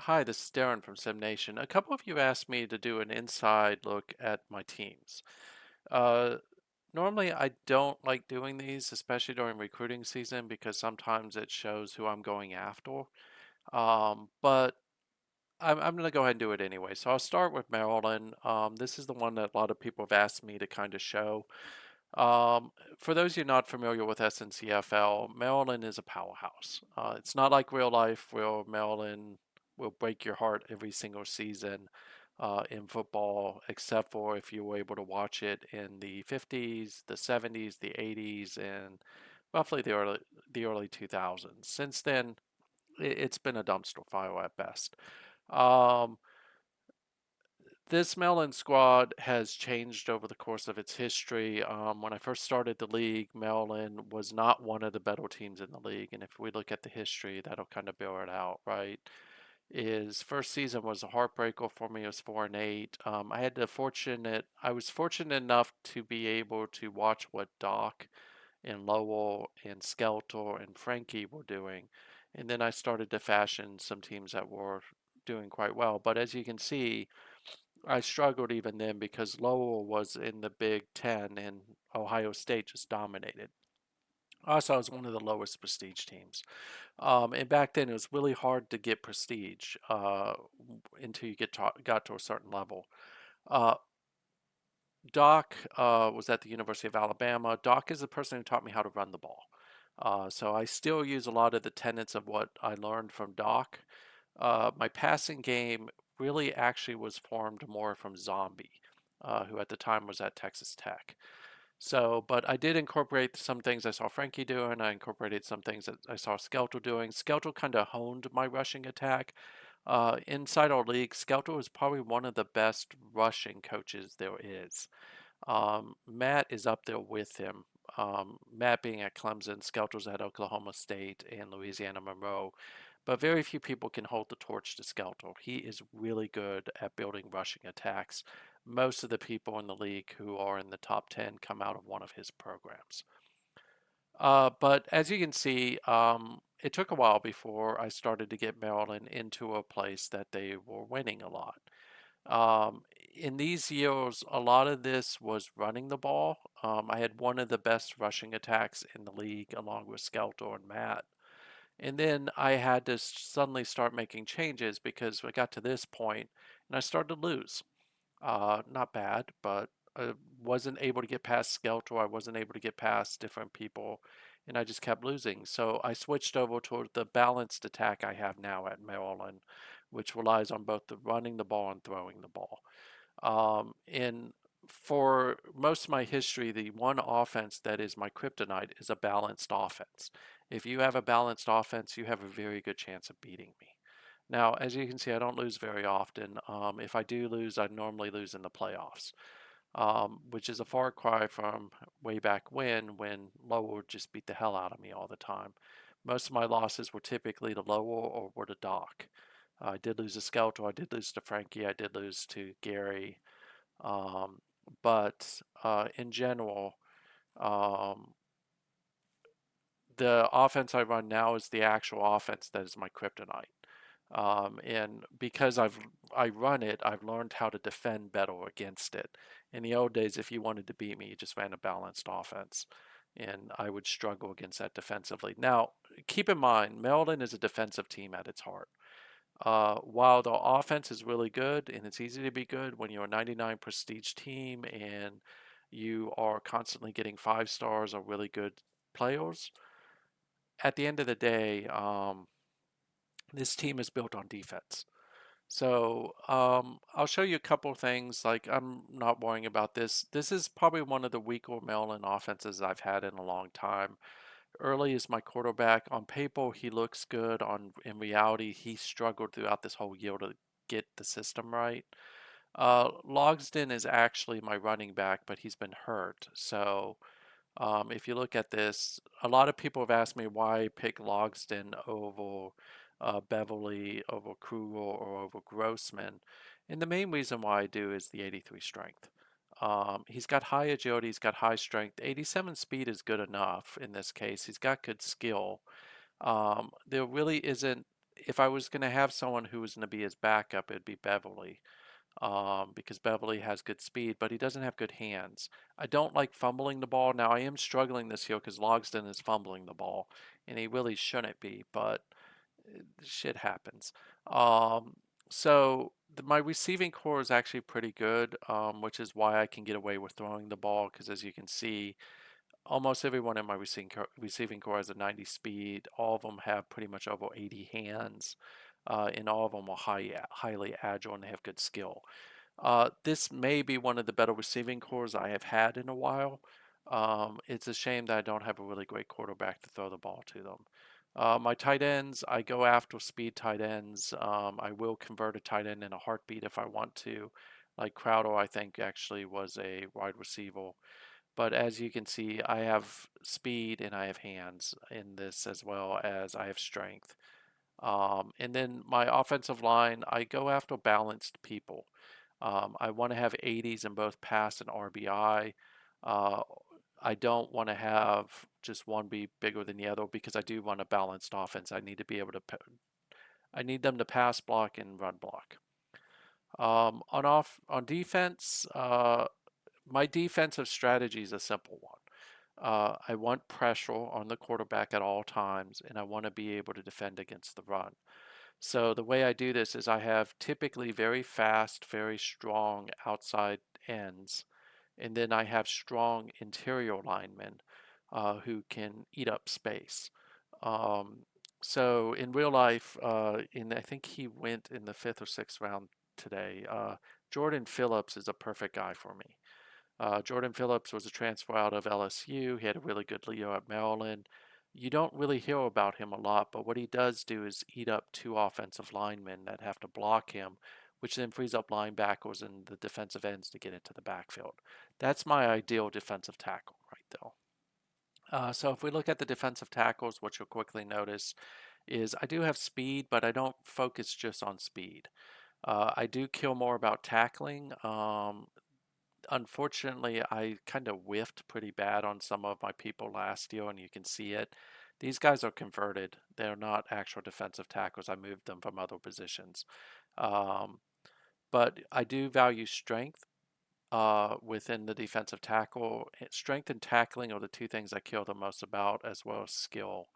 Hi, this is Darren from SimNation. A couple of you asked me to do an inside look at my teams. Uh, Normally, I don't like doing these, especially during recruiting season, because sometimes it shows who I'm going after. But I'm going to go ahead and do it anyway. So I'll start with Maryland. This is the one that a lot of people have asked me to kind of show. Um, for those of you not familiar with SNCFL, Maryland is a powerhouse. It's not like real life where Maryland will break your heart every single season in football, except for if you were able to watch it in the 50s, the 70s, the 80s, and roughly the early 2000s. Since then, it's been a dumpster fire at best. Um, this Maryland squad has changed over the course of its history. When I first started the league, Maryland was not one of the better teams in the league, and if we look at the history, that'll kind of bear it out, right? His first season was a heartbreaker for me. It was 4-8. I was fortunate enough to be able to watch what Doc and Lowell and Skelter and Frankie were doing, and then I started to fashion some teams that were doing quite well. But as you can see, I struggled even then because Lowell was in the Big Ten and Ohio State just dominated. Also, I was one of the lowest prestige teams. And back then, it was really hard to get prestige until you got to a certain level. Uh, Doc was at the University of Alabama. Doc is the person who taught me how to run the ball. So I still use a lot of the tenets of what I learned from Doc. My passing game really actually was formed more from Zombie, who at the time was at Texas Tech. So, but I did incorporate some things I saw Frankie doing. I incorporated some things that I saw Skelter doing. Skelter kind of honed my rushing attack. Inside our league, Skelter is probably one of the best rushing coaches there is. Matt is up there with him. Matt being at Clemson, Skelter's at Oklahoma State and Louisiana Monroe. But very few people can hold the torch to Skelter. He is really good at building rushing attacks. Most of the people in the league who are in the top 10 come out of one of his programs. But as you can see, it took a while before I started to get Maryland into a place that they were winning a lot. Um, in these years, a lot of this was running the ball. I had one of the best rushing attacks in the league, along with Skelter and Matt. And then I had to suddenly start making changes because I got to this point and I started to lose. Not bad, but I wasn't able to get past Skelter. I wasn't able to get past different people, and I just kept losing. So I switched over to the balanced attack I have now at Maryland, which relies on both the running the ball and throwing the ball. And for most of my history, the one offense that is my kryptonite is a balanced offense. If you have a balanced offense, you have a very good chance of beating me. Now, as you can see, I don't lose very often. If I do lose, I normally lose in the playoffs, which is a far cry from way back when Lowell would just beat the hell out of me all the time. Most of my losses were typically to Lowell or were to Doc. I did lose to Skelter, I did lose to Frankie, I did lose to Gary, um, but in general, um, the offense I run now is the actual offense that is my kryptonite. And because I run it, I've learned how to defend better against it. In the old days, if you wanted to beat me, you just ran a balanced offense, and I would struggle against that defensively. Now, keep in mind, Maryland is a defensive team at its heart. While the offense is really good, and it's easy to be good when you're a 99 prestige team and you are constantly getting 5 stars or really good players, at the end of the day, this team is built on defense. So I'll show you a couple of things. Like I'm not worrying about this. This is probably one of the weaker Maryland offenses I've had in a long time. Early is my quarterback. On paper, he looks good. In reality, he struggled throughout this whole year to get the system right. Logsden is actually my running back, but he's been hurt. So if you look at this, a lot of people have asked me why pick Logsden over Beverly, over Kruger, or over Grossman. And the main reason why I do is the 83 strength. He's got high agility, he's got high strength. 87 speed is good enough in this case. He's got good skill. There really isn't if I was going to have someone who was going to be his backup, it'd be Beverly, because Beverly has good speed, but he doesn't have good hands. I don't like fumbling the ball. Now, I am struggling this year because Logsdon is fumbling the ball, and he really shouldn't be, but shit happens. Um, my receiving core is actually pretty good, which is why I can get away with throwing the ball because, as you can see, almost everyone in my receiving core has a 90 speed. All of them have pretty much over 80 hands, and all of them are highly agile and have good skill. This may be one of the better receiving cores I have had in a while. It's a shame that I don't have a really great quarterback to throw the ball to them. My tight ends, I go after speed tight ends. I will convert a tight end in a heartbeat if I want to. Like Crowder, I think actually was a wide receiver. But as you can see, I have speed and I have hands in this as well as I have strength. And then my offensive line, I go after balanced people. I want to have 80s in both pass and RBI. Uh, I don't want to have just one be bigger than the other because I do want a balanced offense. I need to be able to, I need them to pass block and run block. On defense, my defensive strategy is a simple one. I want pressure on the quarterback at all times, and I want to be able to defend against the run. So the way I do this is I have typically very fast, very strong outside ends, and then I have strong interior linemen who can eat up space. Um, so in real life, I think he went in the fifth or sixth round today. Jordan Phillips is a perfect guy for me. Jordan Phillips was a transfer out of LSU. He had a really good year at Maryland. You don't really hear about him a lot, but what he does do is eat up two offensive linemen that have to block him, which then frees up linebackers and the defensive ends to get into the backfield. That's my ideal defensive tackle right there. So if we look at the defensive tackles, what you'll quickly notice is I do have speed, but I don't focus just on speed. I do care more about tackling. Unfortunately, I kind of whiffed pretty bad on some of my people last year, and you can see it. These guys are converted. They're not actual defensive tackles. I moved them from other positions. Um, but I do value strength within the defensive tackle. Strength and tackling are the two things I care the most about, as well as skill.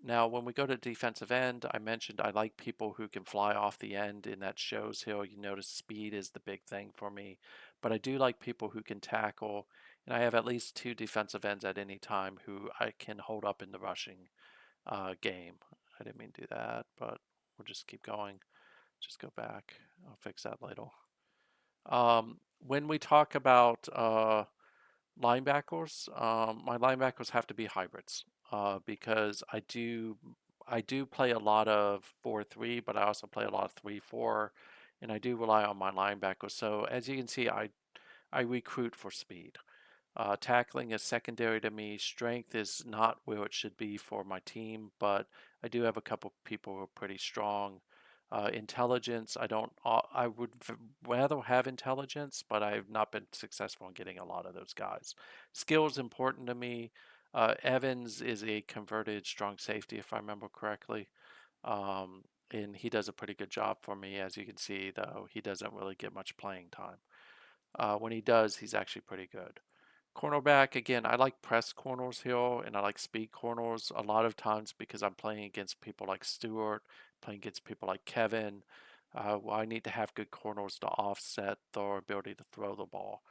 Now, when we go to defensive end, I mentioned I like people who can fly off the end, and that shows here. You notice speed is the big thing for me, but I do like people who can tackle, and I have at least two defensive ends at any time who I can hold up in the rushing game. I didn't mean to do that, but we'll just keep going. Just go back. I'll fix that later. When we talk about linebackers, my linebackers have to be hybrids because I do play a lot of 4-3, but I also play a lot of 3-4, and I do rely on my linebackers. So as you can see, I recruit for speed. Tackling is secondary to me. Strength is not where it should be for my team, but I do have a couple people who are pretty strong. Intelligence, I don't. I would rather have intelligence, but I've not been successful in getting a lot of those guys. Skill is important to me. Evans is a converted strong safety, if I remember correctly, um, and he does a pretty good job for me. As you can see, though, he doesn't really get much playing time. When he does, he's actually pretty good. Cornerback, again, I like press corners here and I like speed corners a lot of times because I'm playing against people like Stewart, playing against people like Kevin. I need to have good corners to offset their ability to throw the ball.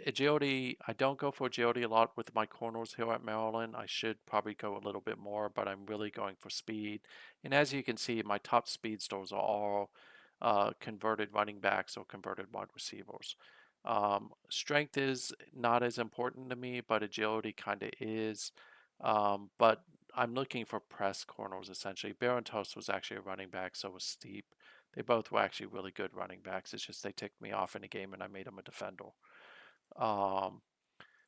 Agility, I don't go for agility a lot with my corners here at Maryland. I should probably go a little bit more, but I'm really going for speed. And as you can see, my top speedsters are all converted running backs or converted wide receivers. Strength is not as important to me, but agility kind of is. But I'm looking for press corners essentially. Barantos was actually a running back, so was Steep. They both were actually really good running backs. It's just they ticked me off in a game and I made them a defender. Um,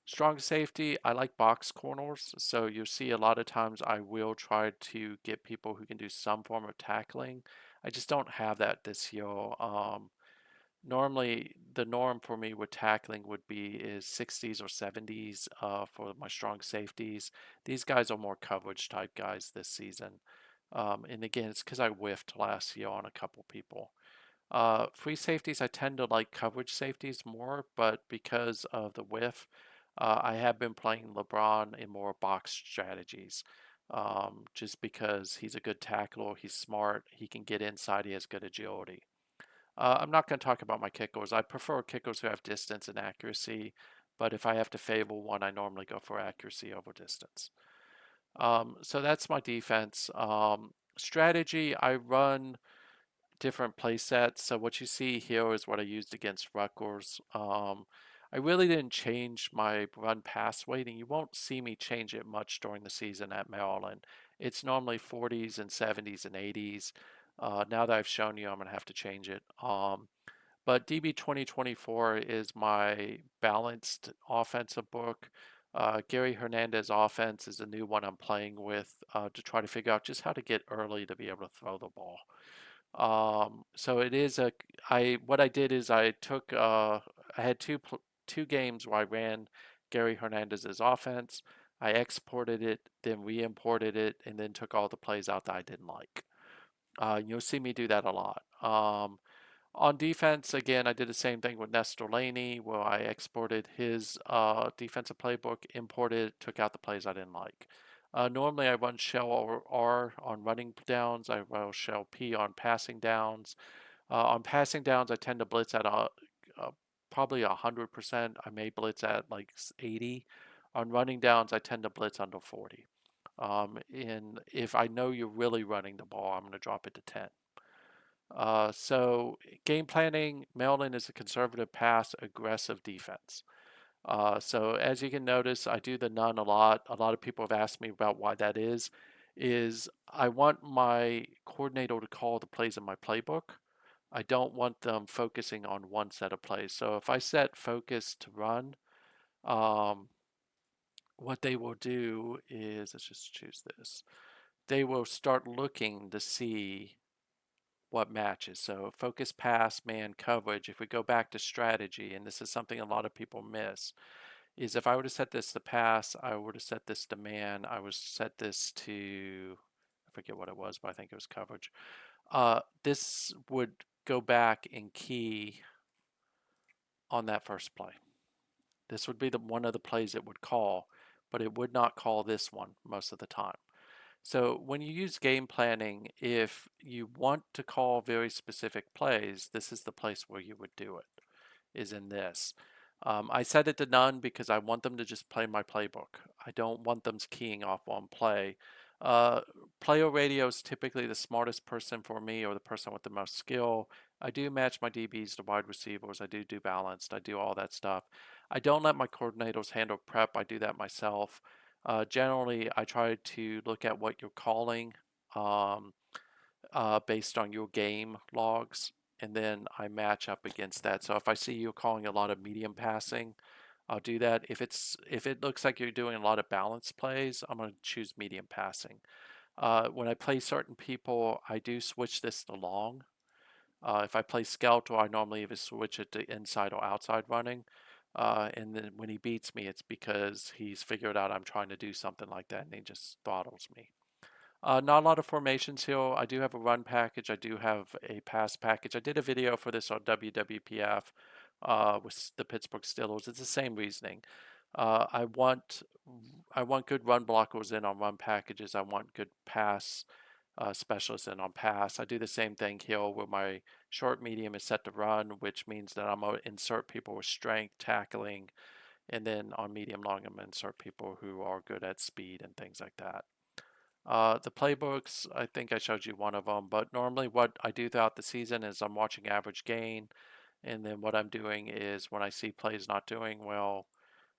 Strong safety, I like box corners. So you'll see a lot of times I will try to get people who can do some form of tackling. I just don't have that this year. Normally, the norm for me with tackling would be is 60s or 70s for my strong safeties. These guys are more coverage type guys this season. And again, it's because I whiffed last year on a couple people. Free safeties, I tend to like coverage safeties more, but because of the whiff, I have been playing LeBron in more box strategies. Just because he's a good tackler, he's smart, he can get inside, he has good agility. I'm not going to talk about my kickers. I prefer kickers who have distance and accuracy, but if I have to favor one, I normally go for accuracy over distance. So that's my defense. Strategy, I run different play sets. So what you see here is what I used against Rutgers. I really didn't change my run pass weighting. You won't see me change it much during the season at Maryland. It's normally 40s and 70s and 80s. Now that I've shown you, I'm going to have to change it. But DB 2024 is my balanced offensive book. Gary Hernandez offense is a new one I'm playing with to try to figure out just how to get early to be able to throw the ball. So it is what I did is I took, I had two games where I ran Gary Hernandez's offense. I exported it, then re-imported it, and then took all the plays out that I didn't like. You'll see me do that a lot. On defense, again, I did the same thing with Nestor Laney, where I exported his defensive playbook, imported, took out the plays I didn't like. Normally, I run shell R on running downs. I run shell P on passing downs. On passing downs, I tend to blitz at probably 100%. I may blitz at like 80. On running downs, I tend to blitz under 40. And if I know you're really running the ball, I'm going to drop it to 10. So game planning, Maryland is a conservative pass, aggressive defense. So as you can notice, I do the none a lot. A lot of people have asked me about why that is I want my coordinator to call the plays in my playbook. I don't want them focusing on one set of plays. So if I set focus to run, um, what they will do is, let's just choose this. They will start looking to see what matches. So focus, pass, man, coverage. If we go back to strategy, and this is something a lot of people miss, is if I were to set this to pass, I were to set this to man, I would set this to, I forget what it was, but I think it was coverage. This would go back and key on that first play. This would be the one of the plays it would call, but it would not call this one most of the time. So when you use game planning, if you want to call very specific plays, this is the place where you would do it, is in this. I set it to none because I want them to just play my playbook. I don't want them keying off one play. Uh, Player radio is typically the smartest person for me or the person with the most skill. I do match my DBs to wide receivers. I do balanced. I do all that stuff. I don't let my coordinators handle prep. I do that myself. Generally, I try to look at what you're calling um, based on your game logs, and then I match up against that. So if I see you calling a lot of medium passing, I'll do that. If it looks like you're doing a lot of balance plays, I'm going to choose medium passing. When I play certain people, I do switch this to long. If I play Skeletor, I normally either switch it to inside or outside running. And then when he beats me, it's because he's figured out I'm trying to do something like that and he just throttles me. Not a lot of formations here. I do have a run package. I do have a pass package. I did a video for this on WWPF with the Pittsburgh Steelers. It's the same reasoning. Uh, I want I want good run blockers in on run packages. I want good pass specialists in on pass. I do the same thing here where my short medium is set to run, which means that I'm going to insert people with strength, tackling, and then on medium long, I'm going to insert people who are good at speed and things like that. The playbooks, I think I showed you one of them, but normally what I do throughout the season is I'm watching average gain, and then what I'm doing is when I see plays not doing well,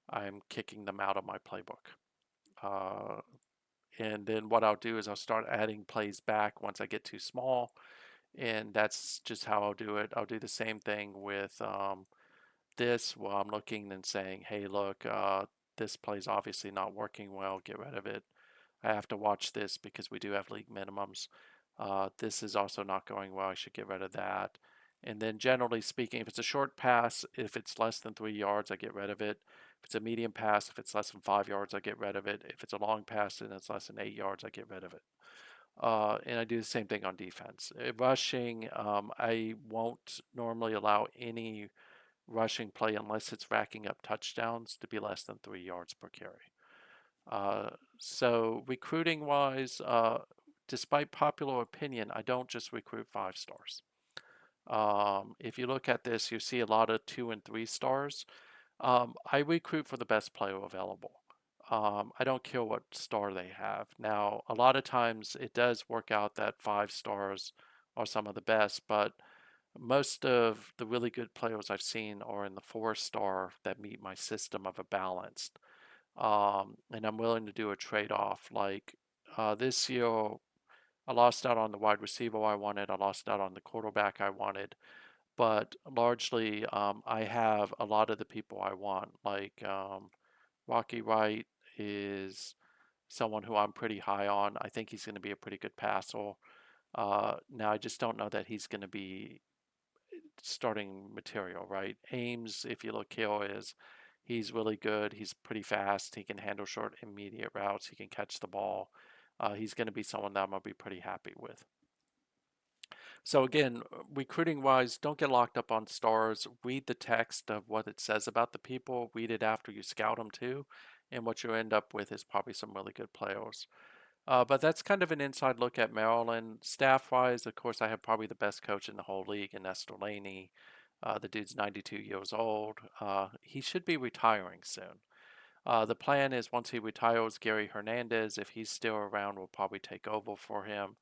I'm kicking them out of my playbook. Uh, and then what I'll do is I'll start adding plays back once I get too small, and that's just how I'll do it. I'll do the same thing with this while I'm looking and saying, hey, look, this play's obviously not working well, get rid of it. I have to watch this because we do have league minimums. This is also not going well. I should get rid of that. And then generally speaking, if it's a short pass, if it's less than 3 yards, I get rid of it. If it's a medium pass, if it's less than 5 yards, I get rid of it. If it's a long pass and it's less than 8 yards, I get rid of it. And I do the same thing on defense. Rushing, I won't normally allow any rushing play unless it's racking up touchdowns to be less than 3 yards per carry. So recruiting wise, despite popular opinion, I don't just recruit 5 stars. If you look at this, you see a lot of 2 and 3 stars. I recruit for the best player available. I don't care what star they have. Now, a lot of times it does work out that 5 stars are some of the best, but most of the really good players I've seen are in the 4 star that meet my system of a balanced. And I'm willing to do a trade off. Like this year, I lost out on the wide receiver I wanted, I lost out on the quarterback I wanted, but largely I have a lot of the people I want. Like Rocky Wright is someone who I'm pretty high on. I think he's going to be a pretty good passer. Now, I just don't know that he's going to be starting material, right? Ames, if you look here, he's really good. He's pretty fast. He can handle short, immediate routes. He can catch the ball. He's going to be someone that I'm going to be pretty happy with. So again, recruiting wise, don't get locked up on stars. Read the text of what it says about the people. Read it after you scout them too. And what you end up with is probably some really good players. But that's kind of an inside look at Maryland. Staff wise, of course, I have probably the best coach in the whole league, and Nestor Laney. The dude's 92 years old. He should be retiring soon. The plan is once he retires, Gary Hernandez, if he's still around, will probably take over for him,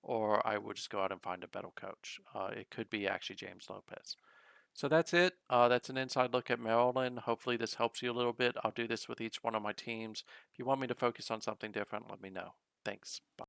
or I will just go out and find a better coach. It could be actually James Lopez. So that's it. That's an inside look at Maryland. Hopefully, this helps you a little bit. I'll do this with each one of my teams. If you want me to focus on something different, let me know. Thanks. Bye.